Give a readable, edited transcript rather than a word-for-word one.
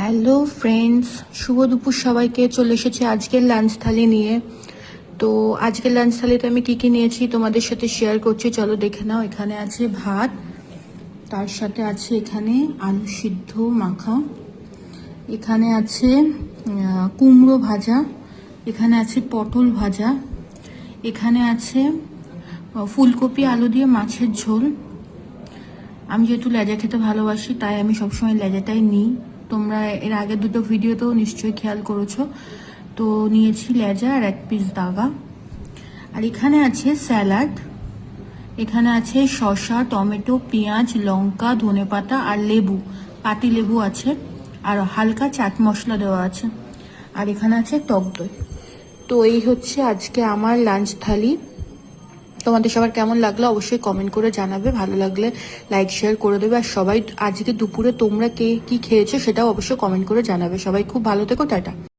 Hello friends, শুভ দুপুর সবাইকে। চলে এসেছি আজকের লাঞ্চ থালি নিয়ে। তো আজকের লাঞ্চ থালিতে আমি কি কি নিয়েছি তোমাদের সাথে শেয়ার করছি, চলো দেখে নাও। এখানে আছে ভাত, তার সাথে আছে এখানে আলু সিদ্ধ মাখা, এখানে আছে কুমড়ো ভাজা, এখানে আছে পটল ভাজা, এখানে আছে ফুলকপি আলু দিয়ে মাছের ঝোল। আমি যেহেতু লেজা খেতে ভালোবাসি তাই আমি সবসময় লেজাটাই নিই। তোমরা এর আগের দুটো ভিডিওতেও নিশ্চয়ই খেয়াল করেছো। তো নিয়েছি লেজা আর এক পিস দাগা। আর এখানে আছে স্যালাড, এখানে আছে শসা, টমেটো, পেঁয়াজ, লঙ্কা, ধনেপাতা আর লেবু, পাতি লেবু আছে, আর হালকা চাট মশলা দেওয়া আছে, আর এখানে আছে টক দই। তো এই হচ্ছে আজকে আমার লাঞ্চ থালি। তোমাদের সবার কেমন লাগলো অবশ্যই কমেন্ট করে জানাবে, ভালো লাগলে লাইক শেয়ার করে দেবে। আর সবাই আজকে দুপুরে তোমরা কে কি খেয়েছো সেটাও অবশ্যই কমেন্ট করে জানাবে। সবাই খুব ভালো থেকো, টাটা।